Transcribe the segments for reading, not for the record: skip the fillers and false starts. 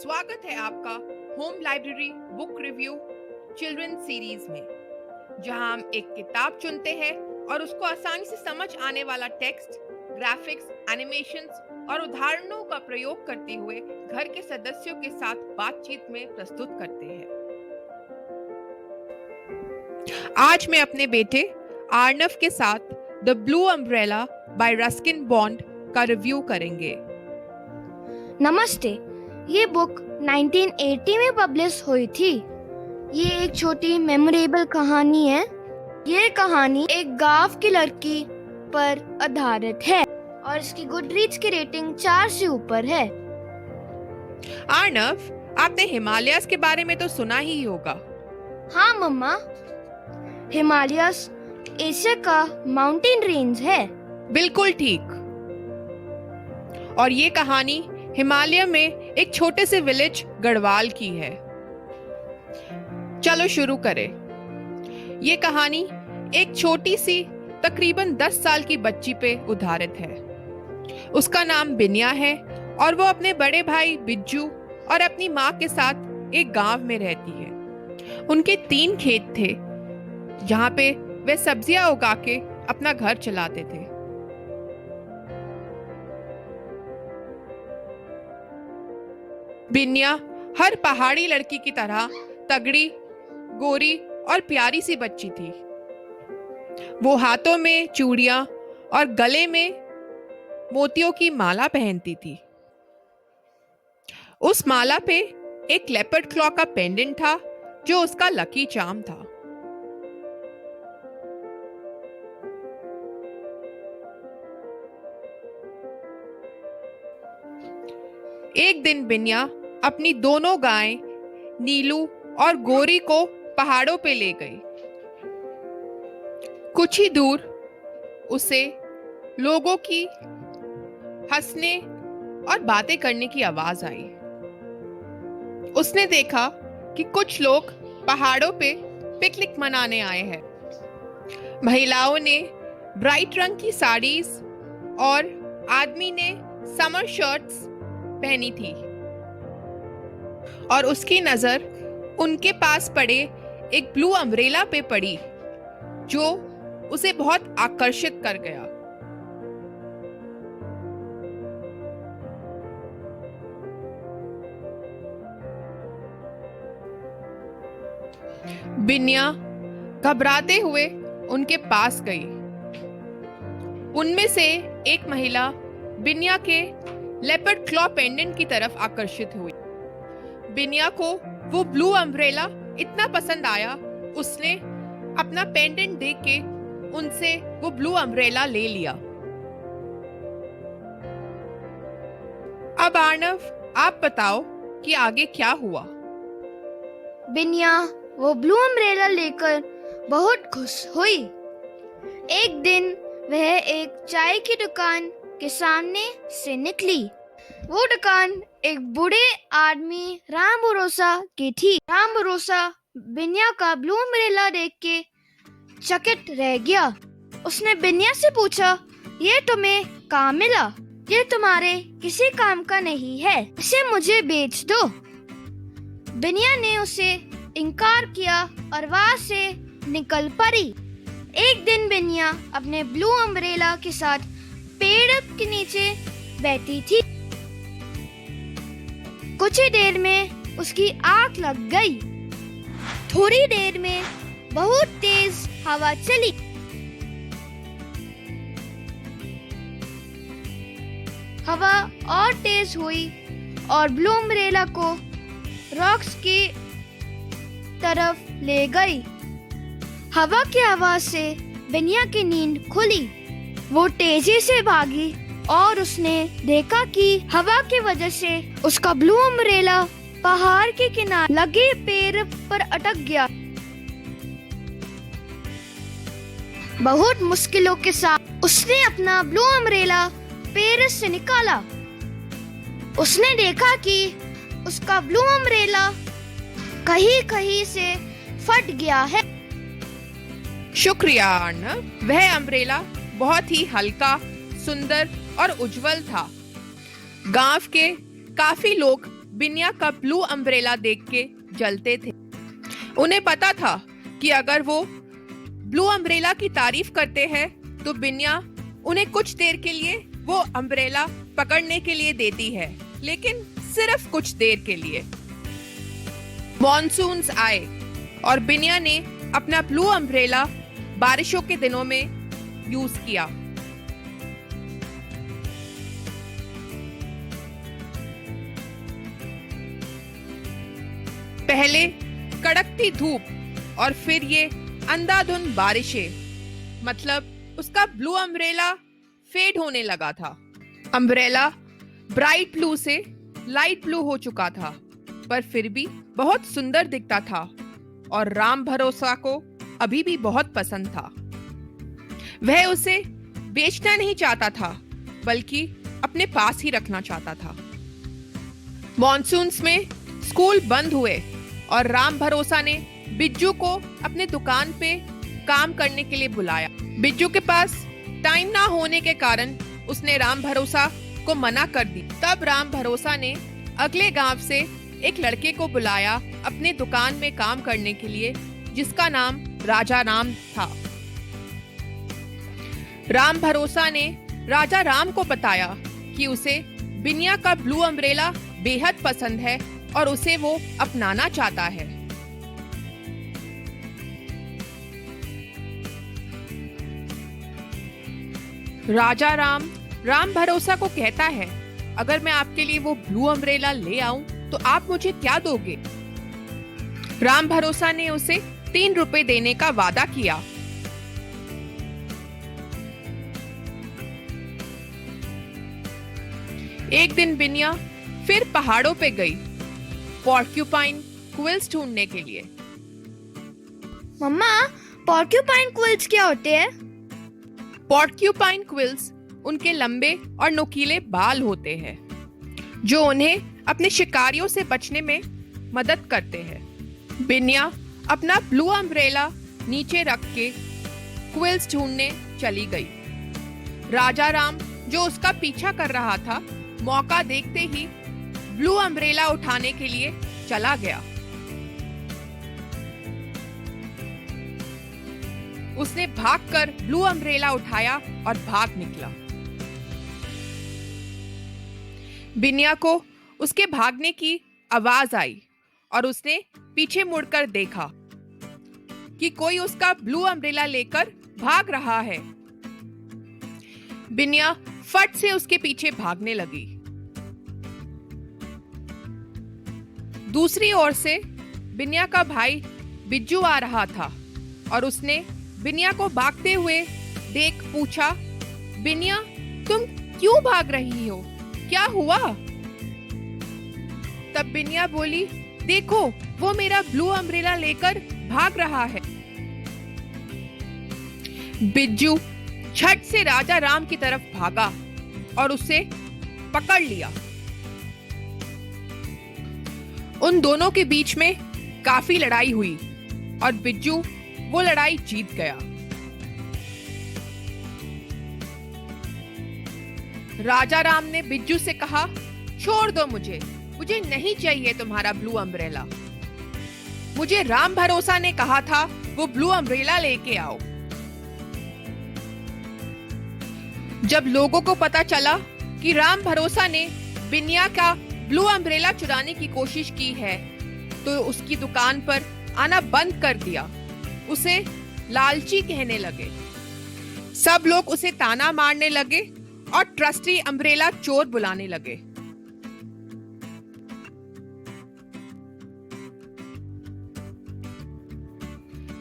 स्वागत है आपका home library book review children series में, जहां हम एक किताब चुनते हैं और उसको आसानी से समझ आने वाला टेक्स्ट, ग्राफिक्स, एनिमेशंस और उदाहरणों का प्रयोग करते हुए घर के सदस्यों के साथ बातचीत में प्रस्तुत करते हैं। आज मैं अपने बेटे आर्नव के साथ the blue umbrella bye Ruskin bond का रिव्यू करेंगे। नमस्ते। ये बुक 1980 में पब्लिश हुई थी। ये एक छोटी मेमोरेबल कहानी है। ये कहानी एक गांव की लड़की पर आधारित है और इसकी गुडरीड्स की रेटिंग 4 से ऊपर है। आर्नव, आपने हिमालयस के बारे में तो सुना ही होगा। हाँ मम्मा, हिमालयस एशिया का माउंटेन रेंज है। बिल्कुल ठीक। और ये कहानी हिमालय में एक छोटे से विलेज गढ़वाल की है। चलो शुरू करें। ये कहानी एक छोटी सी तकरीबन 10 साल की बच्ची पे आधारित है। उसका नाम बिन्या है और वो अपने बड़े भाई बिज्जू और अपनी माँ के साथ एक गांव में रहती है। उनके 3 खेत थे जहाँ पे वे सब्जियां उगा के अपना घर चलाते थे। बिन्या हर पहाड़ी लड़की की तरह तगड़ी, गोरी और प्यारी सी बच्ची थी। वो हाथों में चूड़ियां और गले में मोतियों की माला पहनती थी। उस माला पे एक लेपर्ड क्लॉ का पेंडेंट था जो उसका लकी चार्म था। एक दिन बिन्या अपनी दोनों गायें नीलू और गोरी को पहाड़ों पे ले गई। कुछ ही दूर उसे लोगों की हंसने और बातें करने की आवाज आई। उसने देखा कि कुछ लोग पहाड़ों पे पिकनिक मनाने आए हैं। महिलाओं ने ब्राइट रंग की साड़ीज और आदमी ने समर शर्ट्स पहनी थी और उसकी नजर उनके पास पड़े एक ब्लू अम्ब्रेला पे पड़ी जो उसे बहुत आकर्षित कर गया। बिन्या घबराते हुए उनके पास गई। उनमें से एक महिला बिन्या के लेपर्ड क्लॉ पेंडेंट की तरफ आकर्षित हुई। बिन्या को वो ब्लू अम्ब्रेला इतना पसंद आया, उसने अपना पेंडेंट देख के उनसे वो ब्लू अम्ब्रेला ले लिया। अब आर्नव, आप बताओ कि आगे क्या हुआ। बिन्या वो ब्लू अम्ब्रेला लेकर बहुत खुश हुई। एक दिन वह एक चाय की दुकान के सामने से निकली। वो दुकान एक बूढ़े आदमी राम भरोसा की थी। राम भरोसा बिन्या का ब्लू अम्ब्रेला देख के चकित रह गया। उसने बिन्या से पूछा, ये तुम्हें कहाँ मिला? ये तुम्हारे किसी काम का नहीं है, इसे मुझे बेच दो। बिन्या ने उसे इनकार किया और वहाँ से निकल पड़ी। एक दिन बिन्या अपने ब्लू अम्ब्रेला के साथ पेड़ के नीचे बैठी थी। कुछ ही देर में उसकी आंख लग गई। थोड़ी देर में बहुत तेज हवा चली। हवा और तेज हुई और ब्लू अम्ब्रेला को रॉक्स की तरफ ले गई। हवा की आवाज से बिन्या की नींद खुली। वो तेजी से भागी और उसने देखा कि हवा की वजह से उसका ब्लू अम्ब्रेला पहाड़ के किनारे लगे पेड़ पर अटक गया। बहुत मुश्किलों के साथ उसने अपना ब्लू अम्ब्रेला पेड़ से निकाला। उसने देखा कि उसका ब्लू अम्ब्रेला कहीं से फट गया है। शुक्रिया आर्नव, वह अम्ब्रेला बहुत ही हल्का, सुंदर और उज्जवल था। गांव के काफी लोग बिनिया का ब्लू अम्ब्रेला देख के जलते थे। उन्हें पता था कि अगर वो ब्लू अम्ब्रेला की तारीफ करते हैं तो बिनिया उन्हें कुछ देर के लिए वो अम्ब्रेला पकड़ने के लिए देती है, लेकिन सिर्फ कुछ देर के लिए। मॉनसून्स आए और बिनिया ने अपना ब्लू अम्ब्रेला बारिशों के दिनों में यूज किया। पहले कड़कती धूप और फिर ये अंधाधुंध बारिशें, मतलब उसका ब्लू अम्ब्रेला फेड होने लगा था। अम्ब्रेला ब्राइट ब्लू से लाइट ब्लू हो चुका था, पर फिर भी बहुत सुंदर दिखता था और राम भरोसा को अभी भी बहुत पसंद था। वह उसे बेचना नहीं चाहता था, बल्कि अपने पास ही रखना चाहता था। मॉनसून्स में स्कूल बंद हुए और राम भरोसा ने बिज्जू को अपने दुकान पे काम करने के लिए बुलाया। बिज्जू के पास टाइम ना होने के कारण उसने राम भरोसा को मना कर दी। तब राम भरोसा ने अगले गांव से एक लड़के को बुलाया अपने दुकान में काम करने के लिए, जिसका नाम राजा राम था। राम भरोसा ने राजा राम को बताया कि उसे बिनिया का ब्लू अम्ब्रेला बेहद पसंद है और उसे वो अपनाना चाहता है। राजा राम राम भरोसा को कहता है, अगर मैं आपके लिए वो ब्लू अम्ब्रेला ले आऊं तो आप मुझे क्या दोगे? राम भरोसा ने उसे 3 रुपए देने का वादा किया। एक दिन बिनिया फिर पहाड़ों पे गई पॉर्क्यूपाइन क्विल्स ढूंढने के लिए। मम्मा, पोर्क्यूपाइन क्विल्स क्या होते हैं? पॉर्क्यूपाइन क्विल्स उनके लंबे और नुकीले बाल होते हैं जो उन्हें अपने शिकारियों से बचने में मदद करते हैं। बिनिया अपना ब्लू अम्ब्रेला नीचे रख के क्विल्स ढूंढने चली गई। राजा राम जो उसका पीछा कर रहा था, मौका देखते ही ब्लू अम्ब्रेला उठाने के लिए चला गया। उसने भागकर ब्लू अम्ब्रेला उठाया और भाग निकला। बिनिया को उसके भागने की आवाज आई और उसने पीछे मुड़कर देखा कि कोई उसका ब्लू अम्ब्रेला लेकर भाग रहा है। बिनिया फट से उसके पीछे भागने लगी। दूसरी ओर से बिनिया का भाई बिज्जू आ रहा था और उसने बिनिया को भागते हुए देख पूछा, बिनिया तुम क्यों भाग रही हो? क्या हुआ? तब बिनिया बोली, देखो वो मेरा ब्लू अम्ब्रेला लेकर भाग रहा है। बिज्जू झट से राजा राम की तरफ भागा और उसे पकड़ लिया। उन दोनों के बीच में काफी लड़ाई हुई और बिज्जू वो लड़ाई जीत गया। राजा राम ने बिज्जू से कहा, छोड़ दो मुझे नहीं चाहिए तुम्हारा ब्लू अम्ब्रेला। मुझे राम भरोसा ने कहा था वो ब्लू अम्ब्रेला लेके आओ। जब लोगों को पता चला कि राम भरोसा ने बिनिया का ब्लू अम्ब्रेला चुराने की कोशिश की है, तो उसकी दुकान पर आना बंद कर दिया। उसे लालची कहने लगे। सब लोग उसे ताना मारने लगे और ट्रस्टी अम्ब्रेला चोर बुलाने लगे।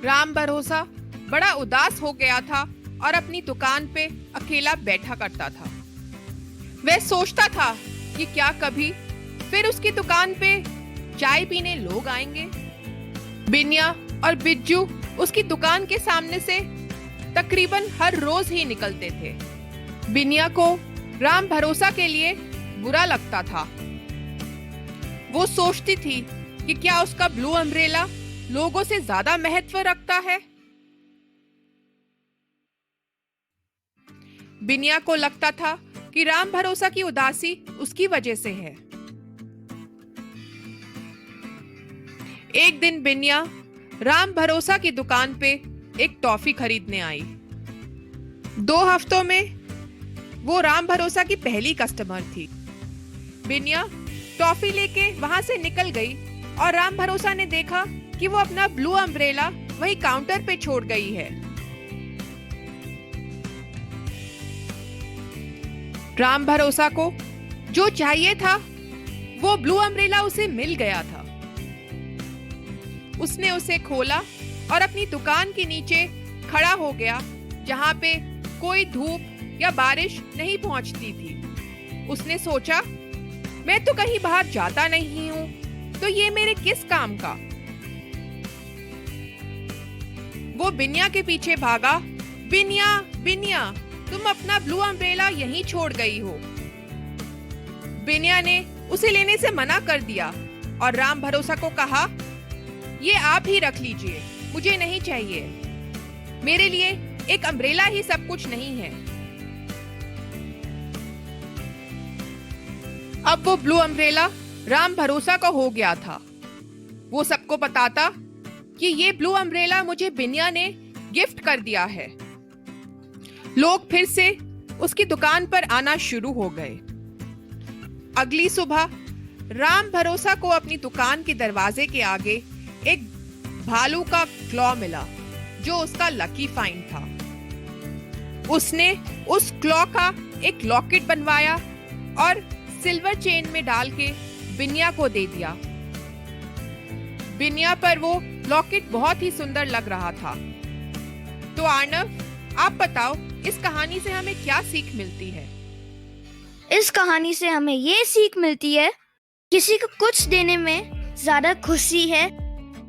राम भरोसा बड़ा उदास हो गया था और अपनी दुकान पे अकेला बैठा करता था। वह सोचता था कि क्या कभी फिर उसकी दुकान पे चाय पीने लोग आएंगे। बिनिया और बिज्जू उसकी दुकान के सामने से तकरीबन हर रोज ही निकलते थे। बिनिया को राम भरोसा के लिए बुरा लगता था। वो सोचती थी कि क्या उसका ब्लू अम्ब्रेला लोगों से ज्यादा महत्व रखता है। बिनिया को लगता था कि राम भरोसा की उदासी उसकी वजह से है। एक दिन बिनिया राम भरोसा की दुकान पे एक टॉफी खरीदने आई। 2 हफ्तों में वो राम भरोसा की पहली कस्टमर थी। बिनिया टॉफी लेके वहां से निकल गई और राम भरोसा ने देखा कि वो अपना ब्लू अम्ब्रेला वही काउंटर पे छोड़ गई है। राम भरोसा को जो चाहिए था वो ब्लू अम्ब्रेला उसे मिल गया था। उसने उसे खोला और अपनी दुकान के नीचे खड़ा हो गया, जहां पे कोई धूप या बारिश नहीं पहुंचती थी। उसने सोचा, मैं तो कहीं बाहर जाता नहीं हूं, तो ये मेरे किस काम का। वो बिनिया के पीछे भागा। बिनिया, बिनिया, तुम अपना ब्लू अम्ब्रेला यहीं छोड़ गई हो। बिनिया ने उसे लेने से मना कर दिया और राम भरोसा को कहा, ये आप ही रख लीजिए, मुझे नहीं चाहिए। मेरे लिए एक अम्ब्रेला ही सब कुछ नहीं है। अब वो ब्लू अम्ब्रेला राम भरोसा का हो गया था। वो सबको बताता कि ये ब्लू अम्ब्रेला मुझे बिनिया ने गिफ्ट कर दिया है। लोग फिर से उसकी दुकान पर आना शुरू हो गए। अगली सुबह राम भरोसा को अपनी दुकान के दरवाजे के आगे एक भालू का क्लॉ मिला, जो उसका लकी फाइंड था। उसने उस क्लॉ का एक लॉकेट बनवाया और सिल्वर चेन में डाल के बिनिया को दे दिया। बिनिया पर वो लॉकेट बहुत ही सुंदर लग रहा था। तो अर्नव, आप बताओ, इस कहानी से हमें क्या सीख मिलती है? इस कहानी से हमें ये सीख मिलती है, किसी को कुछ देने में ज्यादा खुशी है।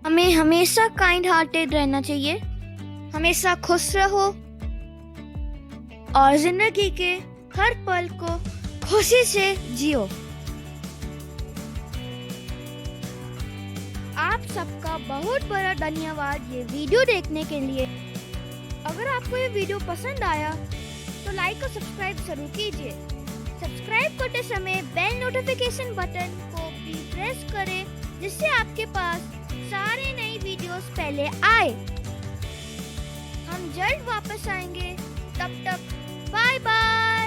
हमें हमेशा काइंड हार्टेड रहना चाहिए, हमेशा खुश रहो और जिंदगी के हर पल को खुशी से जियो। आप सबका बहुत बड़ा धन्यवाद ये वीडियो देखने के लिए। अगर आपको ये वीडियो पसंद आया तो लाइक और सब्सक्राइब जरूर कीजिए। सब्सक्राइब करते समय बेल नोटिफिकेशन बटन को भी प्रेस करें, जिससे आपके पास सारे नए वीडियोस पहले आए। हम जल्द वापस आएंगे, तब तक बाय बाय।